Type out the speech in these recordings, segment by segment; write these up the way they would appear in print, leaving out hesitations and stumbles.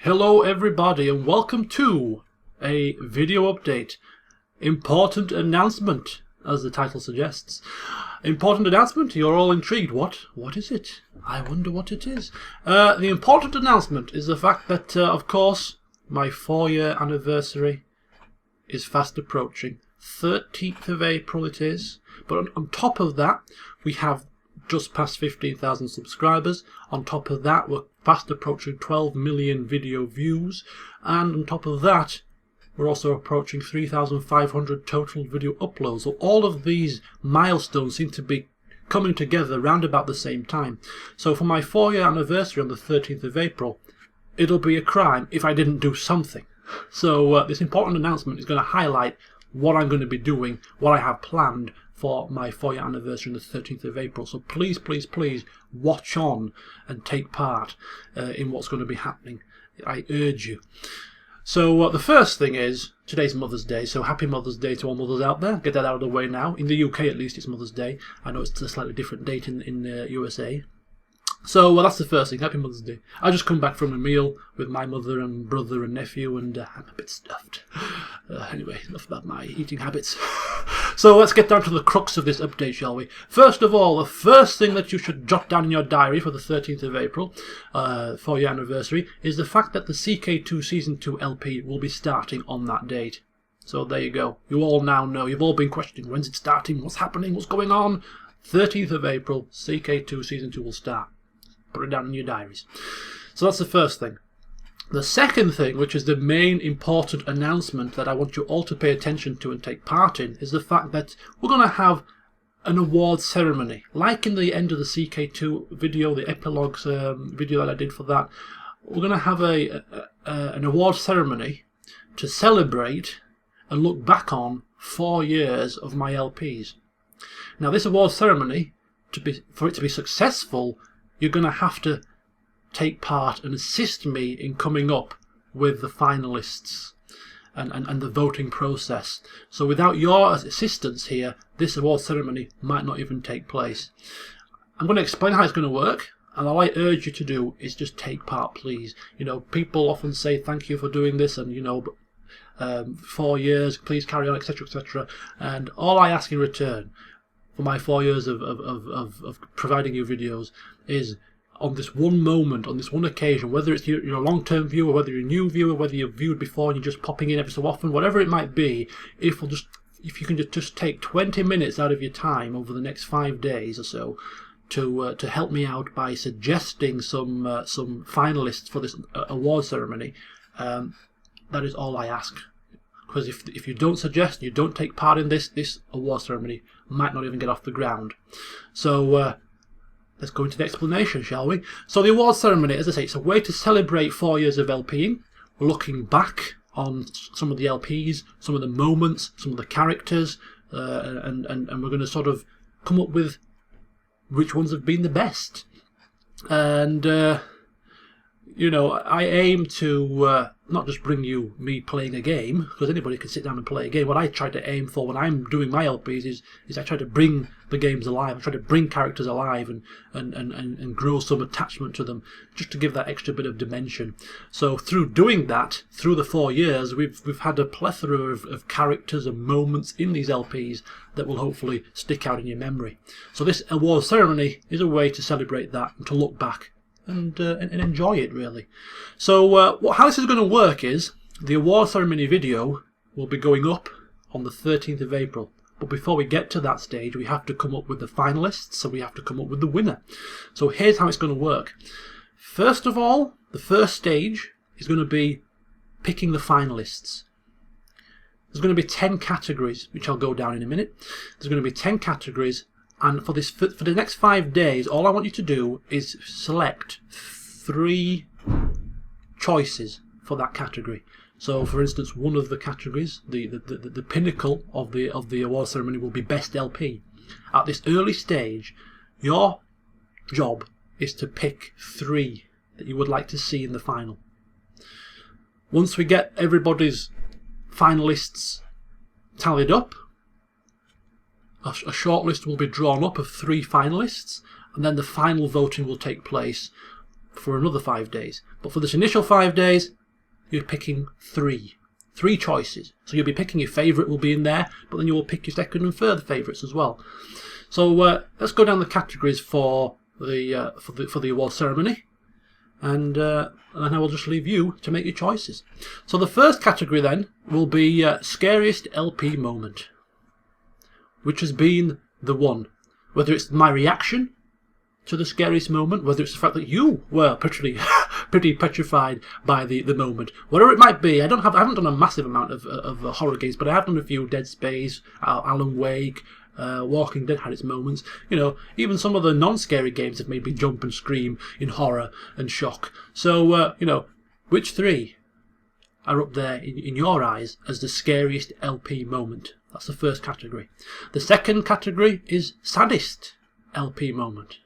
Hello everybody and welcome to a video update. Important announcement, as the title suggests. Important announcement? You're all intrigued. What is it? I wonder what it is. The important announcement is the fact that, of course, my 4-year anniversary is fast approaching. 13th of April it is. But on top of that, we have just past 15,000 subscribers. On top of that, we're fast approaching 12 million video views. And on top of that, we're also approaching 3,500 total video uploads. So all of these milestones seem to be coming together around about the same time. So for my 4-year anniversary on the 13th of April, it'll be a crime if I didn't do something. So this important announcement is going to highlight what I'm going to be doing, what I have planned for my 4-year anniversary on the 13th of April. So please, please, please watch on and take part in what's going to be happening. I urge you. So the first thing is, today's Mother's Day, so happy Mother's Day to all mothers out there. Get that out of the way now. In the UK at least it's Mother's Day. I know it's a slightly different date in USA. So that's the first thing, happy Mother's Day. I just come back from a meal with my mother and brother and nephew and I'm a bit stuffed. Anyway, enough about my eating habits. So let's get down to the crux of this update, shall we? First of all, the first thing that you should jot down in your diary for the 13th of April, 4-year anniversary, is the fact that the CK2 Season 2 LP will be starting on that date. So there you go. You all now know. You've all been questioning, when's it starting? What's happening? What's going on? 13th of April, CK2 Season 2 will start. Put it down in your diaries. So that's the first thing. The second thing, which is the main important announcement that I want you all to pay attention to and take part in, is the fact that we're going to have an awards ceremony. Like in the end of the CK2 video, the epilogues video that I did for that, we're going to have an awards ceremony to celebrate and look back on 4 years of my LPs. Now this awards ceremony, for it to be successful, you're going to have to take part and assist me in coming up with the finalists and the voting process. So without your assistance here, this award ceremony might not even take place. I'm going to explain how it's going to work, and all I urge you to do is just take part, please. You know, people often say thank you for doing this, and 4 years, please carry on, etc., etc. And all I ask in return for my 4 years of providing you videos is, on this one moment, on this one occasion, whether it's you're a long-term viewer, whether you're a new viewer, whether you've viewed before and you're just popping in every so often, whatever it might be, if you can just take 20 minutes out of your time over the next 5 days or so to help me out by suggesting some finalists for this award ceremony, that is all I ask. Because if you don't suggest, you don't take part in this award ceremony might not even get off the ground. So let's go into the explanation, shall we? So the award ceremony, as I say, it's a way to celebrate 4 years of LPing. We're looking back on some of the LPs, some of the moments, some of the characters, and we're going to sort of come up with which ones have been the best. And I aim to not just bring you me playing a game, because anybody can sit down and play a game. What I try to aim for when I'm doing my LPs is I try to bring the games alive. I try to bring characters alive and grow some attachment to them, just to give that extra bit of dimension. So through doing that, through the 4 years, we've had a plethora of characters and moments in these LPs that will hopefully stick out in your memory. So this award ceremony is a way to celebrate that and to look back and enjoy it, really. So how this is going to work is the award ceremony video will be going up on the 13th of April. But before we get to that stage, we have to come up with the finalists, so we have to come up with the winner. So here's how it's going to work. First of all, the first stage is going to be picking the finalists. There's going to be 10 categories, which I'll go down in a minute. There's going to be 10 categories. And for the next 5 days, all I want you to do is select 3 choices for that category. So, for instance, one of the categories, the pinnacle of the award ceremony, will be Best LP. At this early stage, your job is to pick 3 that you would like to see in the final. Once we get everybody's finalists tallied up, a shortlist will be drawn up of 3 finalists, and then the final voting will take place for another 5 days. But for this initial 5 days, you're picking three choices. So you'll be picking your favourite will be in there, but then you will pick your second and third favourites as well. So let's go down the categories for the award ceremony, and then I will just leave you to make your choices. So the first category then will be Scariest LP Moment, which has been the one. Whether it's my reaction to the scariest moment, whether it's the fact that you were pretty petrified by the moment, whatever it might be. I haven't done a massive amount of horror games, but I have done a few: Dead Space, Alan Wake, Walking Dead had its moments. You know, even some of the non-scary games have made me jump and scream in horror and shock. So you know, which three are up there in your eyes as the scariest LP moment? That's the first category. The second category is Saddest LP Moment.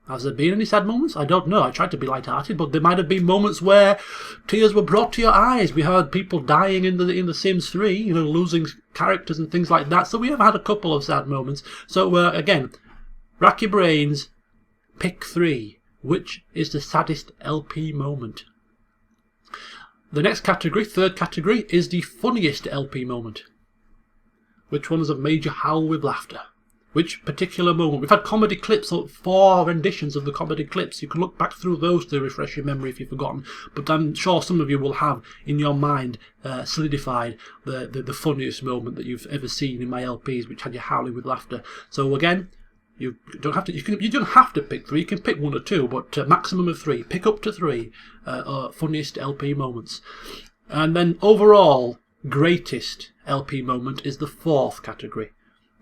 Has there been any sad moments? I don't know. I tried to be light-hearted, but there might have been moments where tears were brought to your eyes. We heard people dying in the Sims 3, you know, losing characters and things like that. So we have had a couple of sad moments. So again, rack your brains, pick three. Which is the saddest LP moment? The next category, third category, is the funniest LP moment. Which ones have made you howl with laughter? Which particular moment? We've had comedy clips, 4 renditions of the comedy clips. You can look back through those to refresh your memory if you've forgotten. But I'm sure some of you will have in your mind solidified the funniest moment that you've ever seen in my LPs, which had you howling with laughter. So again, you don't have to. You don't have to pick 3. You can pick 1 or 2, but maximum of 3. Pick up to 3 funniest LP moments, and then overall greatest LP moment is the 4th category.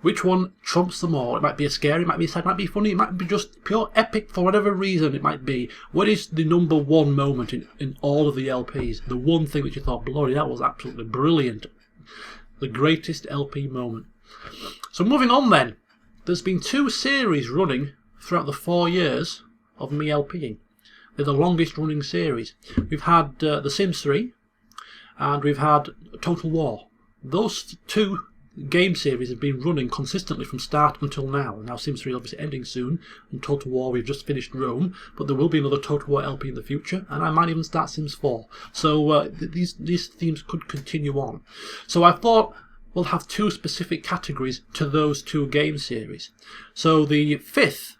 Which one trumps them all? It might be a scary, it might be a sad, it might be funny, it might be just pure epic for whatever reason it might be. What is the number 1 moment in all of the LPs? The one thing which you thought, bloody, that was absolutely brilliant. The greatest LP moment. So moving on then, there's been 2 series running throughout the 4 years of me LPing. They're the longest running series. We've had The Sims 3 and we've had Total War. Those 2 game series have been running consistently from start until now. Now Sims 3 obviously ending soon, and Total War we've just finished Rome, but there will be another Total War LP in the future, and I might even start Sims 4. So these themes could continue on. So I thought we'll have 2 specific categories to those 2 game series. So the 5th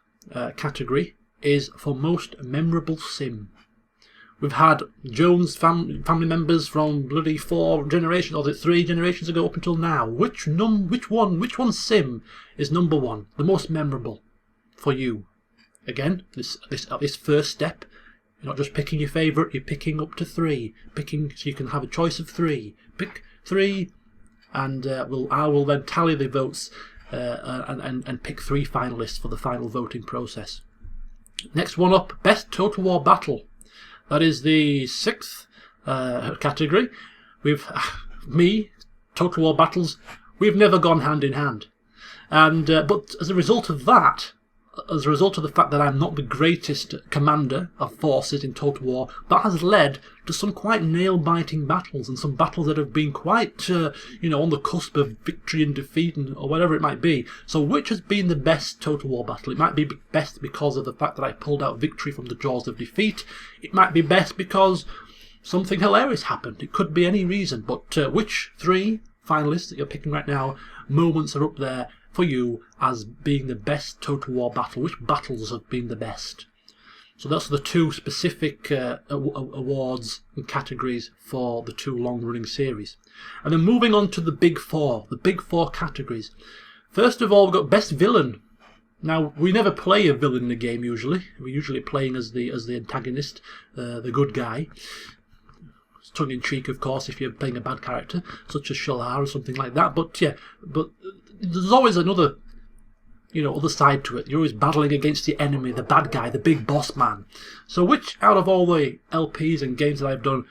category is for most memorable sim. We've had Jones family members from bloody 4 generations, or 3 generations ago up until now. Which one sim is number 1, the most memorable for you? Again, this first step, you're not just picking your favourite, you're picking up to 3. Picking so you can have a choice of 3. Pick 3, and I will then tally the votes and pick 3 finalists for the final voting process. Next one up, best Total War battle. That is the 6th category. Total War battles, we've never gone hand in hand. And but as a result of that, as a result of the fact that I'm not the greatest commander of forces in Total War, that has led to some quite nail-biting battles, and some battles that have been quite, on the cusp of victory and defeat, or whatever it might be. So which has been the best Total War battle? It might be best because of the fact that I pulled out victory from the jaws of defeat. It might be best because something hilarious happened. It could be any reason. But which 3 finalists that you're picking right now, moments are up there for you as being the best Total War battle? Which battles have been the best? So that's the 2 specific awards and categories for the 2 long-running series. And then moving on to the Big 4, the Big 4 categories. First of all, we've got Best Villain. Now, we never play a villain in a game usually. We're usually playing as the antagonist, the good guy. It's tongue-in-cheek, of course, if you're playing a bad character, such as Shalar or something like that. But there's always another, other side to it. You're always battling against the enemy, the bad guy, the big boss man. So which out of all the LPs and games that I've done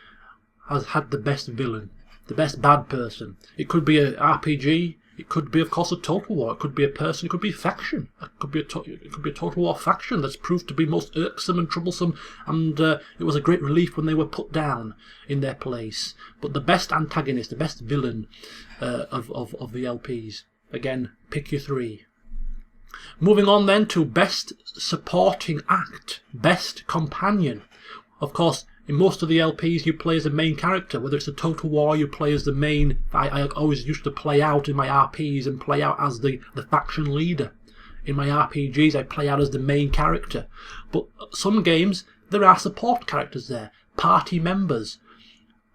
has had the best villain, the best bad person? It could be an RPG. It could be, of course, a Total War. It could be a person. It could be a faction. It could be a Total War faction that's proved to be most irksome and troublesome, and it was a great relief when they were put down in their place. But the best antagonist, the best villain of the LPs. Again, pick your 3. Moving on then to Best Supporting Act, Best Companion. Of course, in most of the LPs you play as a main character, whether it's a Total War, you play as the main. I always used to play out in my RPs and play out as the faction leader. In my RPGs I play out as the main character. But some games, there are support characters there, party members,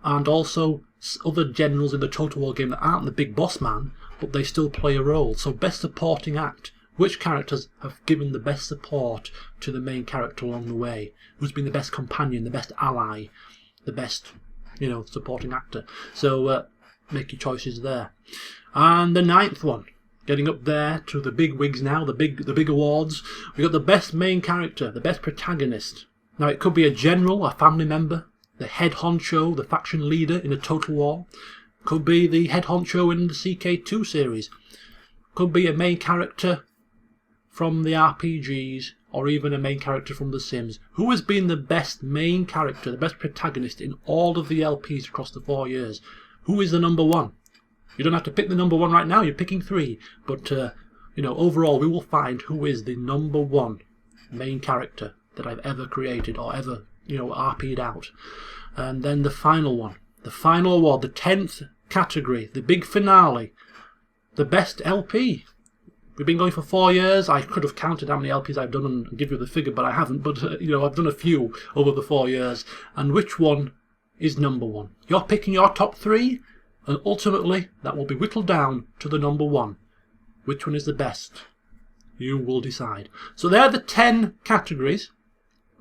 and also other generals in the Total War game that aren't the big boss man, but they still play a role. So best supporting act. Which characters have given the best support to the main character along the way? Who's been the best companion, the best ally, the best, supporting actor? So make your choices there. And the 9th one, getting up there to the big wigs now, the big awards. We got the best main character, the best protagonist. Now it could be a general, a family member, the head honcho, the faction leader in a Total War. Could be the head honcho in the CK2 series. Could be a main character from the RPGs, or even a main character from The Sims. Who has been the best main character, the best protagonist in all of the LPs across the 4 years? Who is the number one? You don't have to pick the number one right now, you're picking 3. But, overall we will find who is the number one main character that I've ever created or ever, RP'd out. And then the final one, the final award, the 10th category, the big finale, the best LP. We've been going for 4 years. I could have counted how many LPs I've done and give you the figure, but I haven't. But, I've done a few over the 4 years. And which one is number one? You're picking your top 3, and ultimately that will be whittled down to the number one. Which one is the best? You will decide. So there are the 10 categories,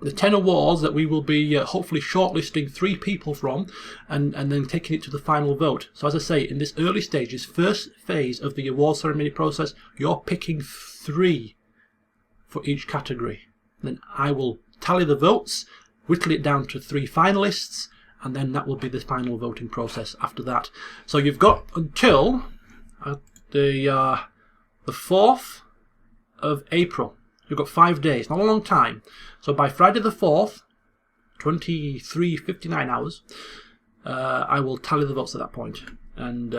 the 10 awards that we will be hopefully shortlisting 3 people from and then taking it to the final vote. So as I say, in this early stage, this first phase of the award ceremony process, you're picking 3 for each category. Then I will tally the votes, whittle it down to 3 finalists, and then that will be the final voting process after that. So you've got until the 4th of April. You've got 5 days, not a long time. So by Friday the 4th, 23:59 hours, I will tally the votes at that point, and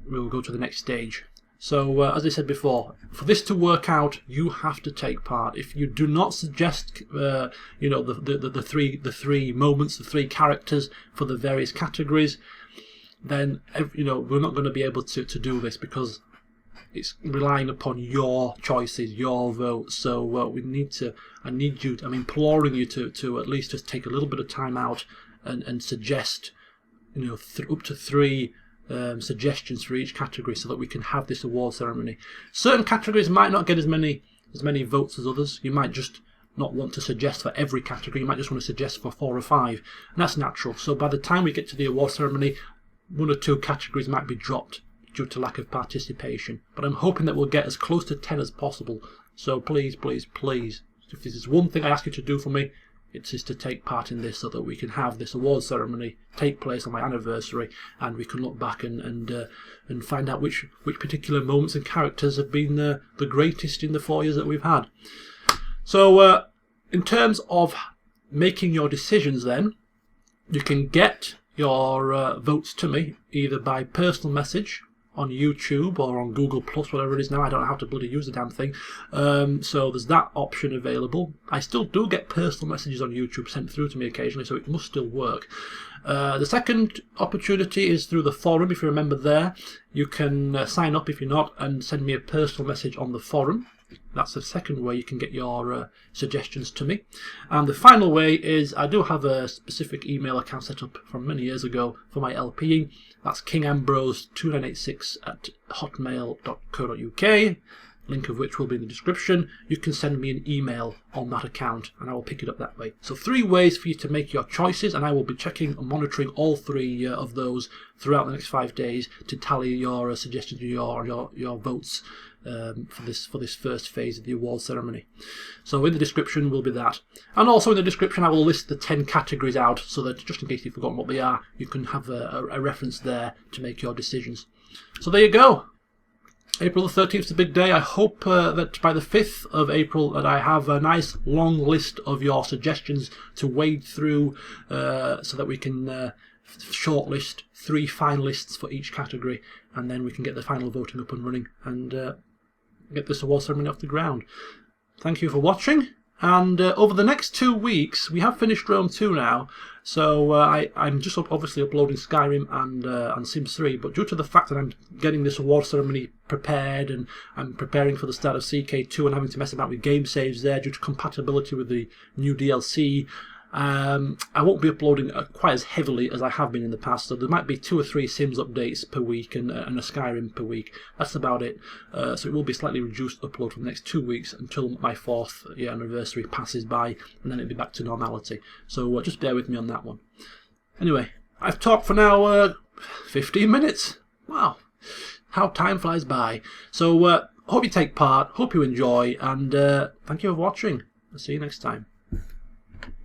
we will go to the next stage. So as I said before, for this to work out, you have to take part. If you do not suggest, the 3 moments, the 3 characters for the various categories, then we're not going to be able to do this because it's relying upon your choices, your votes. So I'm imploring you to at least just take a little bit of time out and suggest, up to 3 suggestions for each category, so that we can have this award ceremony. Certain categories might not get as many votes as others. You might just not want to suggest for every category. You might just want to suggest for 4 or 5, and that's natural. So by the time we get to the award ceremony, 1 or 2 categories might be dropped due to lack of participation, but I'm hoping that we'll get as close to 10 as possible. So please, please, please, if this is one thing I ask you to do for me, it is to take part in this, so that we can have this award ceremony take place on my anniversary, and we can look back and find out which particular moments and characters have been the greatest in the 4 years that we've had. So in terms of making your decisions, then you can get your votes to me either by personal message on YouTube or on Google Plus, whatever it is now. I don't know how to bloody use the damn thing. So there's that option available. I still do get personal messages on YouTube sent through to me occasionally, so it must still work. The second opportunity is through the forum. If you remember there, you can sign up if you're not and send me a personal message on the forum. That's the second way you can get your suggestions to me. And the final way is I do have a specific email account set up from many years ago for my LPing. That's kingambrose2986@hotmail.co.uk, link of which will be in the description. You can send me an email on that account and I will pick it up that way. So 3 ways for you to make your choices, and I will be checking and monitoring all 3 of those throughout the next 5 days to tally your suggestions, your votes for this first phase of the award ceremony. So in the description will be that, and also in the description I will list the 10 categories out, so that just in case you've forgotten what they are, you can have a reference there to make your decisions. So there you go. April the 13th is a big day. I hope that by the 5th of April that I have a nice long list of your suggestions to wade through, so that we can shortlist 3 finalists for each category, and then we can get the final voting up and running and get this award ceremony off the ground. Thank you for watching, And over the next 2 weeks, we have finished Rome 2 now, so I'm just obviously uploading Skyrim and Sims 3, but due to the fact that I'm getting this award ceremony prepared and I'm preparing for the start of CK2 and having to mess about with game saves there due to compatibility with the new DLC, I won't be uploading quite as heavily as I have been in the past, so there might be 2 or 3 Sims updates per week and a Skyrim per week. That's about it. So it will be slightly reduced upload for the next 2 weeks until my 4th year anniversary passes by, and then it'll be back to normality. So just bear with me on that one. Anyway, I've talked for now 15 minutes. Wow, how time flies by. So hope you take part, hope you enjoy, and thank you for watching. I'll see you next time.